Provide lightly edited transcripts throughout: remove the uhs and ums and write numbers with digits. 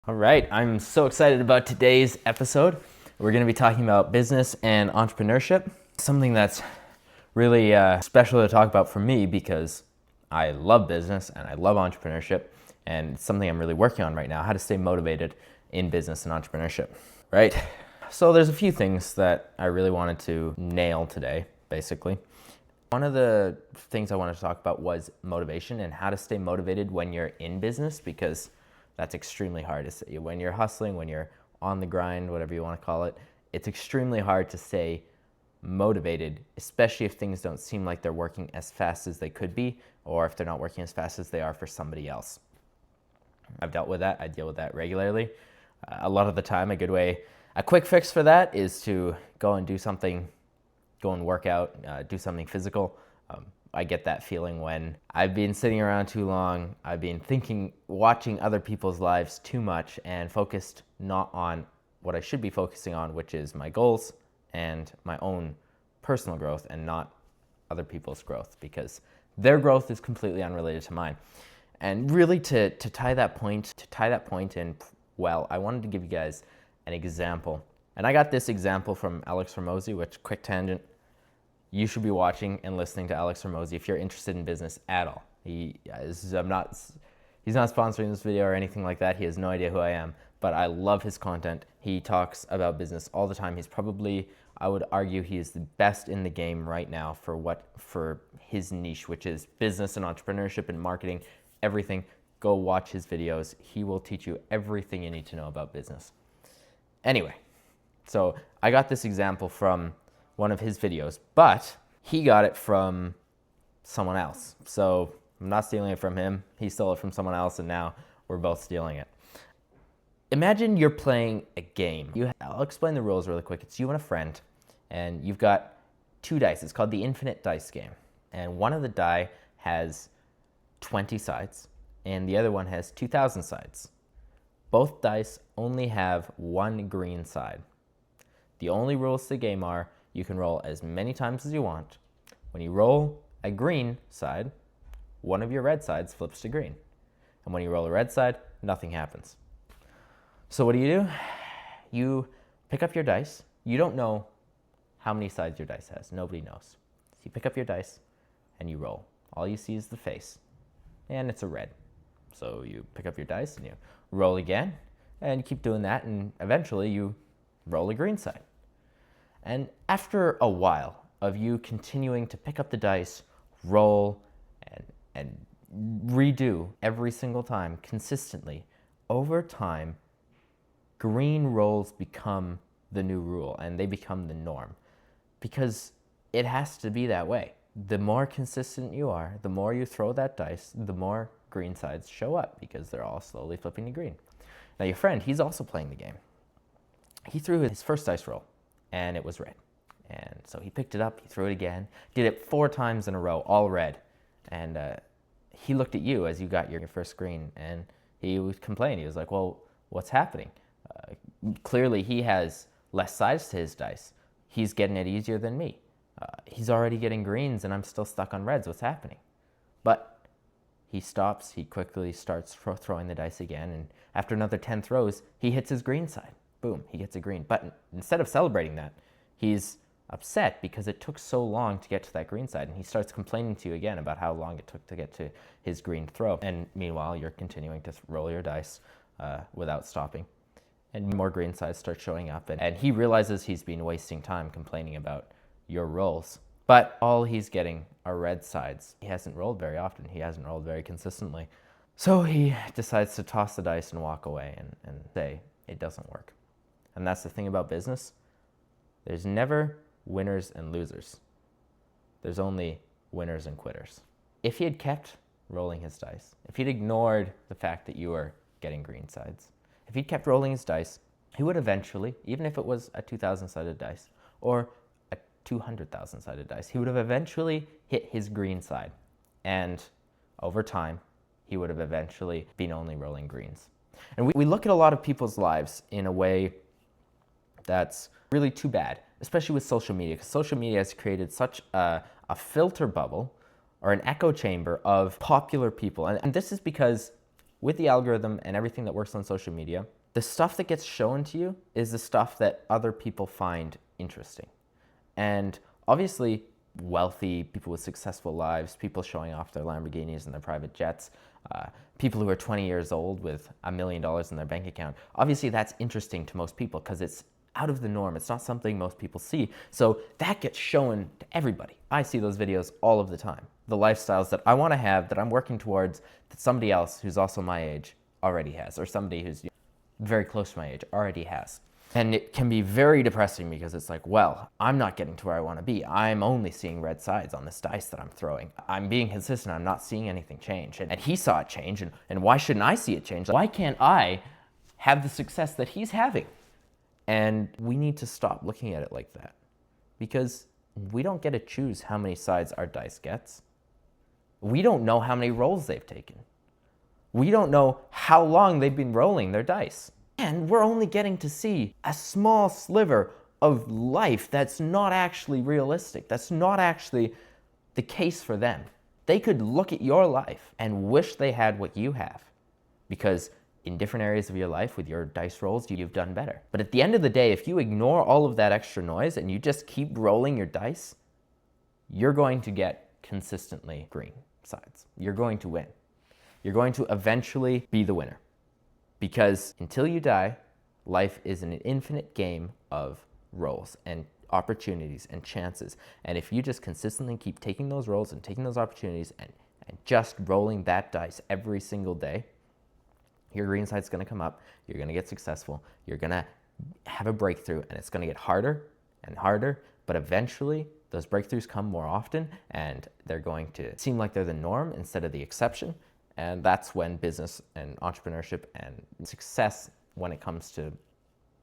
All right, I'm so excited about today's episode. We're going to be talking about business and entrepreneurship, something that's really special to talk about for me because I love business and I love entrepreneurship, and it's something I'm really working on right now, how to stay motivated in business and entrepreneurship, right? So there's a few things that I really wanted to nail today, basically. One of the things I wanted to talk about was motivation and how to stay motivated when you're in business, because that's extremely hard to say. When you're hustling, when you're on the grind, whatever you want to call it, it's extremely hard to stay motivated, especially if things don't seem like they're working as fast as they could be, or if they're not working as fast as they are for somebody else. I've dealt with that. I deal with that regularly. A lot of the time, a quick fix for that is to go and do something, go and work out, do something physical. I get that feeling when I've been sitting around too long, I've been watching other people's lives too much and focused not on what I should be focusing on, which is my goals and my own personal growth and not other people's growth, because their growth is completely unrelated to mine. And really to tie that point in, well, I wanted to give you guys an example. And I got this example from Alex Hormozi, which, quick tangent, you should be watching and listening to Alex Hormozi if you're interested in business at all. He's not sponsoring this video or anything like that. He has no idea who I am, but I love his content. He talks about business all the time. He's probably, I would argue, he is the best in the game right now for his niche, which is business and entrepreneurship and marketing, everything. Go watch his videos. He will teach you everything you need to know about business. Anyway, so I got this example from one of his videos, but he got it from someone else. So I'm not stealing it from him. He stole it from someone else, and now we're both stealing it. Imagine you're playing a game. I'll explain the rules really quick. It's you and a friend, and you've got two dice. It's called the infinite dice game. And one of the die has 20 sides, and the other one has 2,000 sides. Both dice only have one green side. The only rules to the game are you can roll as many times as you want. When you roll a green side, one of your red sides flips to green. And when you roll a red side, nothing happens. So what do? You pick up your dice. You don't know how many sides your dice has. Nobody knows. So you pick up your dice and you roll. All you see is the face. And it's a red. So you pick up your dice and you roll again. And you keep doing that, and eventually you roll a green side. And after a while of you continuing to pick up the dice, roll, and redo every single time consistently, over time, green rolls become the new rule and they become the norm, because it has to be that way. The more consistent you are, the more you throw that dice, the more green sides show up, because they're all slowly flipping to green. Now your friend, he's also playing the game. He threw his first dice roll, and it was red. And so he picked it up, he threw it again, did it 4 times in a row, all red. And he looked at you as you got your first green, and he was complaining. He was like, well, what's happening? Clearly he has less sides to his dice. He's getting it easier than me. He's already getting greens, and I'm still stuck on reds. What's happening? But he stops, he quickly starts throwing the dice again, and after another 10 throws, he hits his green side. Boom, he gets a green. But instead of celebrating that, he's upset because it took so long to get to that green side, and he starts complaining to you again about how long it took to get to his green throw. And meanwhile, you're continuing to roll your dice without stopping, and more green sides start showing up, and he realizes he's been wasting time complaining about your rolls. But all he's getting are red sides. He hasn't rolled very often. He hasn't rolled very consistently. So he decides to toss the dice and walk away and say, it doesn't work. And that's the thing about business. There's never winners and losers. There's only winners and quitters. If he had kept rolling his dice, if he'd ignored the fact that you were getting green sides, if he'd kept rolling his dice, he would eventually, even if it was a 2,000-sided dice or a 200,000-sided dice, he would have eventually hit his green side. And over time, he would have eventually been only rolling greens. And we look at a lot of people's lives in a way that's really too bad, especially with social media, because social media has created such a filter bubble or an echo chamber of popular people. And this is because with the algorithm and everything that works on social media, the stuff that gets shown to you is the stuff that other people find interesting. And obviously, wealthy people with successful lives, people showing off their Lamborghinis and their private jets, people who are 20 years old with $1 million in their bank account. Obviously, that's interesting to most people because it's out of the norm. It's not something most people see. So that gets shown to everybody. I see those videos all of the time. The lifestyles that I want to have, that I'm working towards, that somebody else who's also my age already has, or somebody who's very close to my age already has. And it can be very depressing because it's like, well, I'm not getting to where I want to be. I'm only seeing red sides on this dice that I'm throwing. I'm being consistent. I'm not seeing anything change. And he saw it change. And why shouldn't I see it change? Why can't I have the success that he's having? And we need to stop looking at it like that, because we don't get to choose how many sides our dice gets. We don't know how many rolls they've taken. We don't know how long they've been rolling their dice. And we're only getting to see a small sliver of life that's not actually realistic. That's not actually the case for them. They could look at your life and wish they had what you have, because in different areas of your life with your dice rolls, you've done better. But at the end of the day, if you ignore all of that extra noise and you just keep rolling your dice, you're going to get consistently green sides. You're going to win. You're going to eventually be the winner. Because until you die, life is an infinite game of rolls and opportunities and chances. And if you just consistently keep taking those rolls and taking those opportunities and just rolling that dice every single day, your green side's going to come up, you're going to get successful, you're going to have a breakthrough, and it's going to get harder and harder, but eventually those breakthroughs come more often, and they're going to seem like they're the norm instead of the exception, and that's when business and entrepreneurship and success when it comes to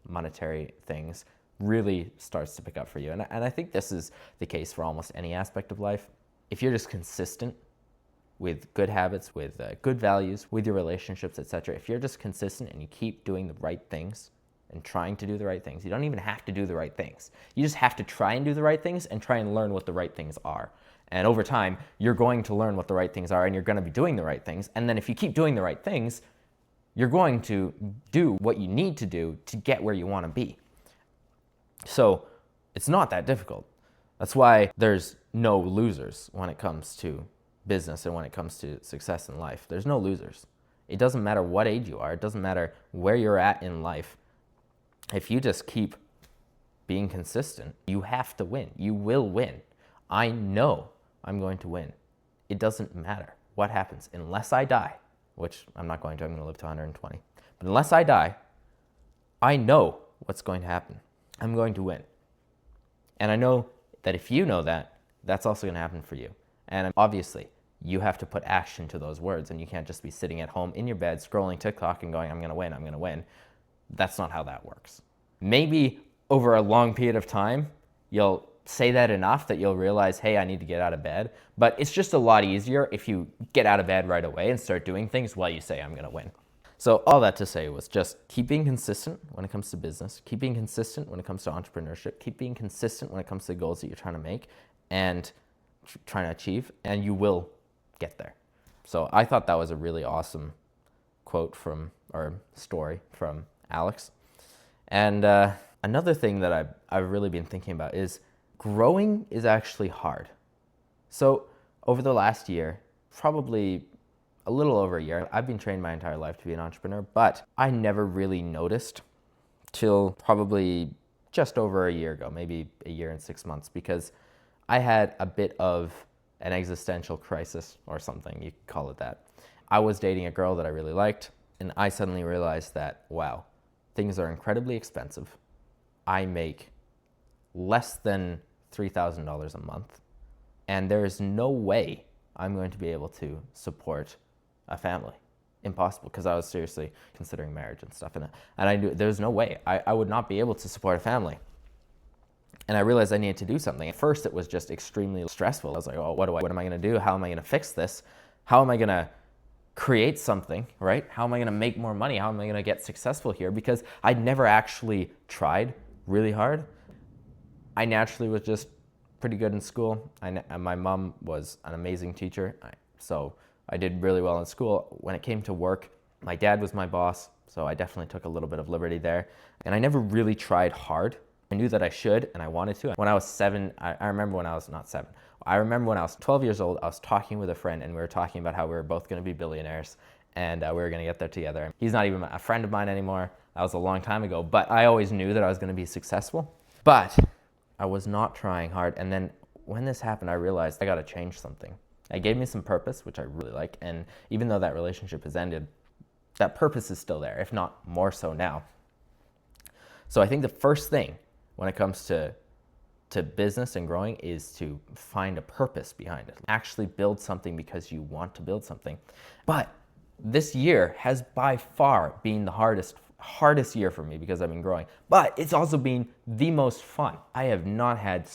monetary things really starts to pick up for you. And I think this is the case for almost any aspect of life. If you're just consistent with good habits, with good values, with your relationships, etc. If you're just consistent and you keep doing the right things and trying to do the right things, you don't even have to do the right things. You just have to try and do the right things and try and learn what the right things are. And over time, you're going to learn what the right things are and you're going to be doing the right things. And then if you keep doing the right things, you're going to do what you need to do to get where you want to be. So it's not that difficult. That's why there's no losers when it comes to business and when it comes to success in life. There's no losers. It doesn't matter what age you are. It doesn't matter where you're at in life. If you just keep being consistent, you have to win. You will win. I know I'm going to win. It doesn't matter what happens unless I die, which I'm not going to. I'm going to live to 120. But unless I die, I know what's going to happen. I'm going to win. And I know that if you know that, that's also going to happen for you. And obviously, you have to put action to those words, and you can't just be sitting at home in your bed scrolling TikTok and going, I'm going to win, I'm going to win. That's not how that works. Maybe over a long period of time, you'll say that enough that you'll realize, hey, I need to get out of bed. But it's just a lot easier if you get out of bed right away and start doing things while you say, I'm going to win. So all that to say was just keep being consistent when it comes to business, keep being consistent when it comes to entrepreneurship, keep being consistent when it comes to the goals that you're trying to make and trying to achieve, and you will get there. So I thought that was a really awesome quote or story from Alex. And another thing that I've really been thinking about is growing is actually hard. So over the last year, probably a little over a year, I've been trained my entire life to be an entrepreneur, but I never really noticed till probably just over a year ago, maybe a year and 6 months, because I had a bit of an existential crisis or something, you could call it that. I was dating a girl that I really liked, and I suddenly realized that, wow, things are incredibly expensive. I make less than $3,000 a month, and there is no way I'm going to be able to support a family. Impossible, because I was seriously considering marriage and stuff, and I knew there's no way. I would not be able to support a family. And I realized I needed to do something. At first, it was just extremely stressful. I was like, oh, what am I going to do? How am I going to fix this? How am I going to create something, right? How am I going to make more money? How am I going to get successful here? Because I'd never actually tried really hard. I naturally was just pretty good in school. My mom was an amazing teacher, so I did really well in school. When it came to work, My dad was my boss, so I definitely took a little bit of liberty there. And I never really tried hard. I knew that I should and I wanted to. When I was 7, I remember when I was not 7. I remember when I was 12 years old, I was talking with a friend and we were talking about how we were both going to be billionaires and we were going to get there together. He's not even a friend of mine anymore. That was a long time ago, but I always knew that I was going to be successful. But I was not trying hard. And then when this happened, I realized I got to change something. It gave me some purpose, which I really like. And even though that relationship has ended, that purpose is still there, if not more so now. So I think the first thing when it comes to business and growing is to find a purpose behind it. Actually build something because you want to build something. But this year has by far been the hardest year for me because I've been growing. But it's also been the most fun. I have not had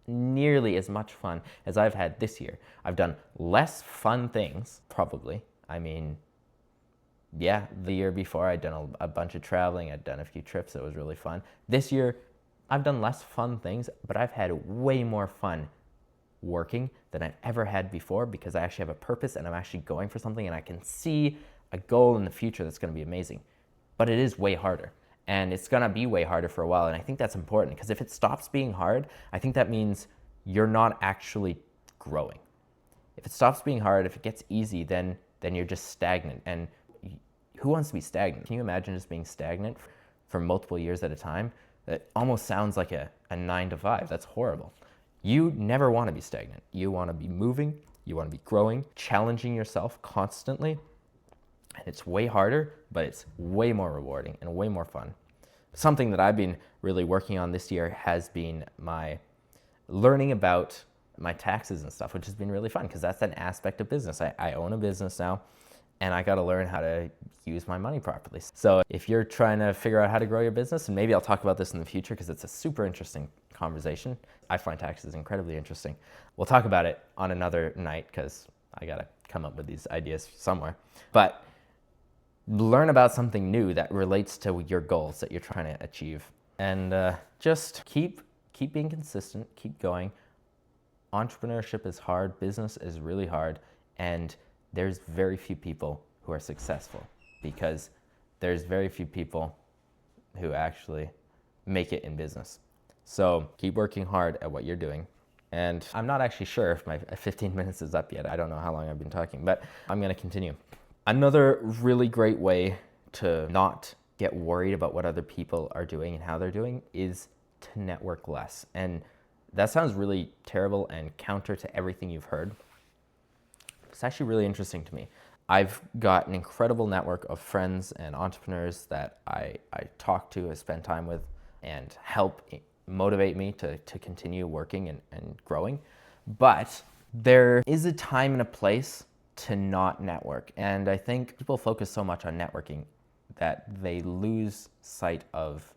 nearly as much fun as I've had this year. I've done less fun things, probably. I mean, yeah, the year before I'd done a bunch of traveling. I'd done a few trips. It was really fun. This year, I've done less fun things, but I've had way more fun working than I've ever had before because I actually have a purpose and I'm actually going for something and I can see a goal in the future that's going to be amazing. But it is way harder and it's going to be way harder for a while. And I think that's important because if it stops being hard, I think that means you're not actually growing. If it stops being hard, if it gets easy, then you're just stagnant. And who wants to be stagnant? Can you imagine just being stagnant for multiple years at a time? That almost sounds like a 9 to 5. That's horrible. You never want to be stagnant. You want to be moving. You want to be growing, challenging yourself constantly. And it's way harder, but it's way more rewarding and way more fun. Something that I've been really working on this year has been my learning about my taxes and stuff, which has been really fun because that's an aspect of business. I own a business now. And I got to learn how to use my money properly. So if you're trying to figure out how to grow your business, and maybe I'll talk about this in the future because it's a super interesting conversation. I find taxes incredibly interesting. We'll talk about it on another night because I got to come up with these ideas somewhere. But learn about something new that relates to your goals that you're trying to achieve. And just keep being consistent, keep going. Entrepreneurship is hard, business is really hard, and there's very few people who are successful because there's very few people who actually make it in business. So keep working hard at what you're doing. And I'm not actually sure if my 15 minutes is up yet. I don't know how long I've been talking, but I'm going to continue. Another really great way to not get worried about what other people are doing and how they're doing is to network less. And that sounds really terrible and counter to everything you've heard. It's actually really interesting to me. I've got an incredible network of friends and entrepreneurs that I talk to, I spend time with, and help motivate me to continue working and growing. But there is a time and a place to not network. And I think people focus so much on networking that they lose sight of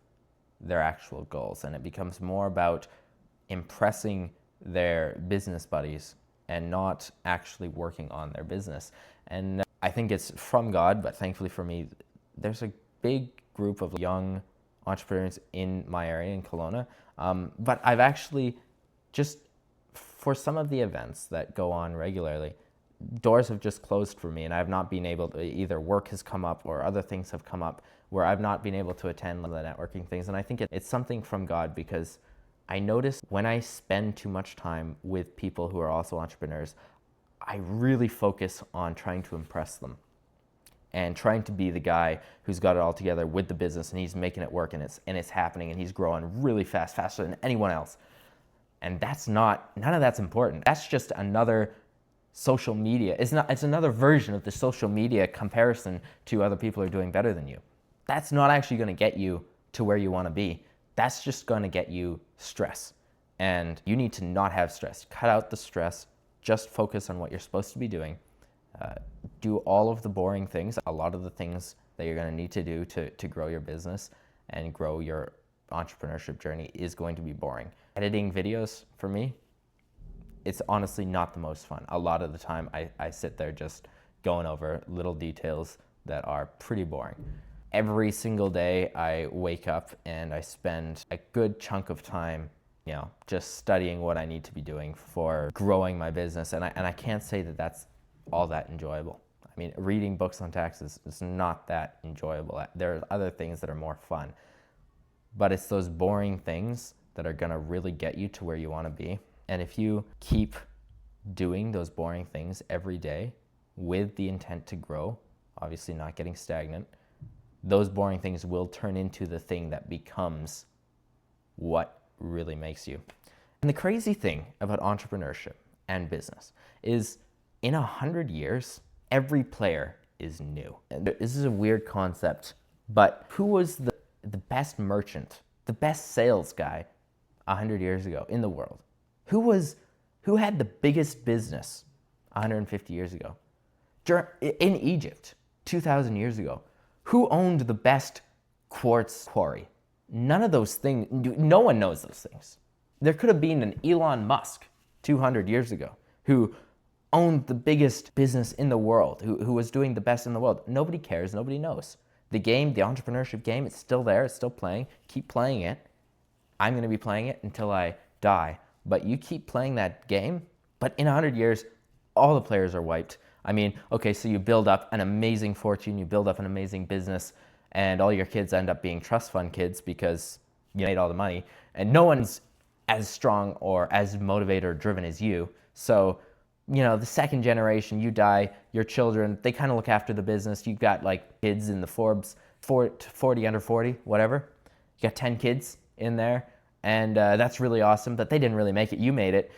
their actual goals. And it becomes more about impressing their business buddies and not actually working on their business. And I think it's from God, but thankfully for me, there's a big group of young entrepreneurs in my area in Kelowna. But I've actually just, for some of the events that go on regularly, doors have just closed for me and I've not been able to, either work has come up or other things have come up where I've not been able to attend the networking things. And I think it's something from God because I notice when I spend too much time with people who are also entrepreneurs, I really focus on trying to impress them and trying to be the guy who's got it all together with the business and he's making it work and it's happening and he's growing really fast, faster than anyone else. And none of that's important. That's just another social media. It's another version of the social media comparison to other people who are doing better than you. That's not actually going to get you to where you want to be. That's just going to get you stress. And you need to not have stress. Cut out the stress. Just focus on what you're supposed to be doing. Do all of the boring things, a lot of the things that you're going to need to do to grow your business and grow your entrepreneurship journey is going to be boring. Editing videos, for me, it's honestly not the most fun. A lot of the time, I sit there just going over little details that are pretty boring. Every single day I wake up and I spend a good chunk of time, just studying what I need to be doing for growing my business. And I can't say that that's all that enjoyable. I mean, reading books on taxes is not that enjoyable. There are other things that are more fun. But it's those boring things that are going to really get you to where you want to be. And if you keep doing those boring things every day with the intent to grow, obviously not getting stagnant, those boring things will turn into the thing that becomes what really makes you. And the crazy thing about entrepreneurship and business is in 100 years, every player is new. And this is a weird concept, but who was the best merchant, the best sales guy 100 years ago in the world? Who had the biggest business 150 years ago? In Egypt, 2,000 years ago, who owned the best quartz quarry? None of those things, no one knows those things. There could have been an Elon Musk 200 years ago who owned the biggest business in the world, who was doing the best in the world. Nobody cares, nobody knows. The game, the entrepreneurship game, it's still there, it's still playing. Keep playing it. I'm going to be playing it until I die. But you keep playing that game, but in 100 years, all the players are wiped. I mean, okay, so you build up an amazing fortune, you build up an amazing business, and all your kids end up being trust fund kids because you made all the money, and no one's as strong or as motivated or driven as you. So, you know, the second generation, you die, your children, they kind of look after the business. You've got like kids in the Forbes 40 under 40, whatever. You got 10 kids in there, and that's really awesome, but they didn't really make it. You made it.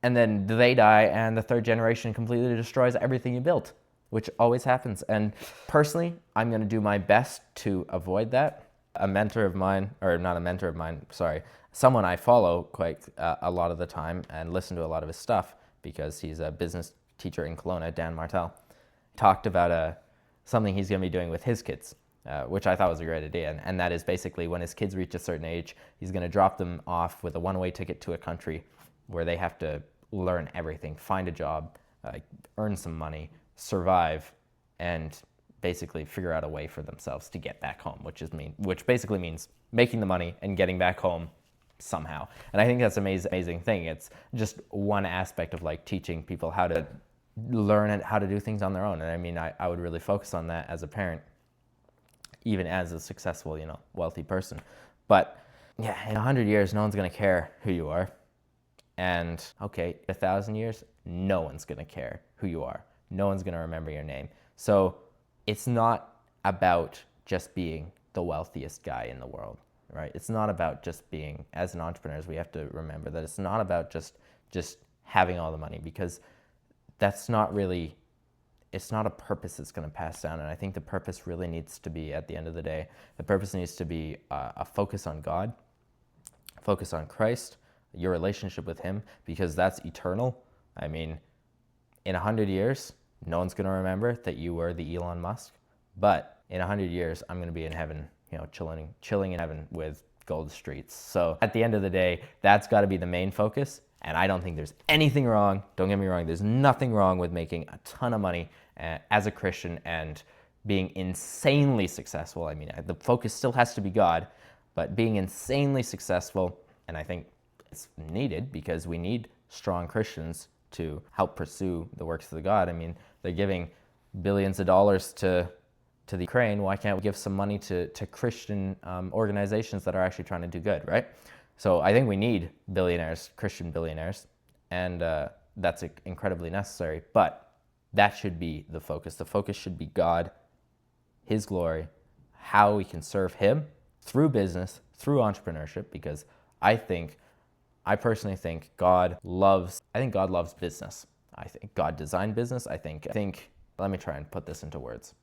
And then they die, and the third generation completely destroys everything you built, which always happens. And personally, I'm going to do my best to avoid that. A mentor of mine, or not a mentor of mine, sorry, someone I follow quite a lot of the time and listen to a lot of his stuff because he's a business teacher in Kelowna, Dan Martel, talked about something he's going to be doing with his kids, which I thought was a great idea. And that is basically when his kids reach a certain age, he's going to drop them off with a one-way ticket to a country where they have to learn everything, find a job, earn some money, survive, and basically figure out a way for themselves to get back home, which basically means making the money and getting back home somehow. And I think that's an amazing thing. It's just one aspect of like teaching people how to learn and how to do things on their own. And I mean, I would really focus on that as a parent, even as a successful, wealthy person. But yeah, in 100 years, no one's going to care who you are. And okay, 1,000 years, no one's going to care who you are. No one's going to remember your name. So it's not about just being the wealthiest guy in the world, right? It's not about just being, as an entrepreneur, we have to remember that it's not about just having all the money, because that's not really, it's not a purpose that's going to pass down. And I think the purpose really needs to be, at the end of the day, the purpose needs to be a focus on God, focus on Christ, your relationship with him, because that's eternal. I mean, in 100 years, no one's going to remember that you were the Elon Musk, but in 100 years, I'm going to be in heaven, chilling in heaven with gold streets. So at the end of the day, that's got to be the main focus. And I don't think there's anything wrong. Don't get me wrong. There's nothing wrong with making a ton of money as a Christian and being insanely successful. I mean, the focus still has to be God, but being insanely successful, and I think it's needed because we need strong Christians to help pursue the works of the God. I mean, they're giving billions of dollars to the Ukraine. Why can't we give some money to Christian organizations that are actually trying to do good, right? So I think we need billionaires, Christian billionaires, and that's incredibly necessary. But that should be the focus. The focus should be God, his glory, how we can serve him through business, through entrepreneurship, because I personally think God loves business. I think God designed business. I think, let me try and put this into words.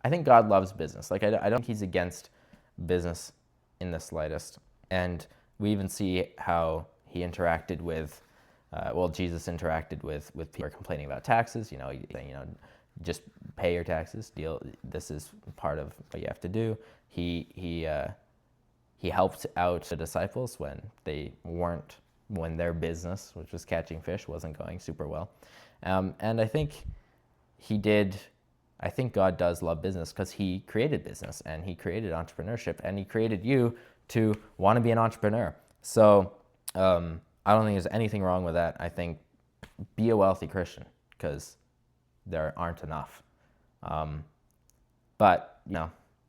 I think God loves business. Like, I don't think he's against business in the slightest. And we even see how he interacted with, Jesus interacted with people who are complaining about taxes, just pay your taxes, this is part of what you have to do. He helped out the disciples when their business, which was catching fish, wasn't going super well. And I think God does love business because he created business and he created entrepreneurship and he created you to want to be an entrepreneur. So I don't think there's anything wrong with that. I think be a wealthy Christian because there aren't enough. But,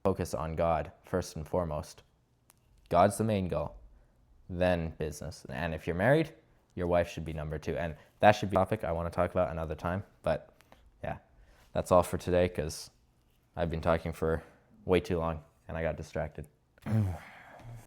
focus on God first and foremost. God's the main goal, then business. And if you're married, your wife should be number 2. And that should be a topic I want to talk about another time. But yeah, that's all for today because I've been talking for way too long and I got distracted.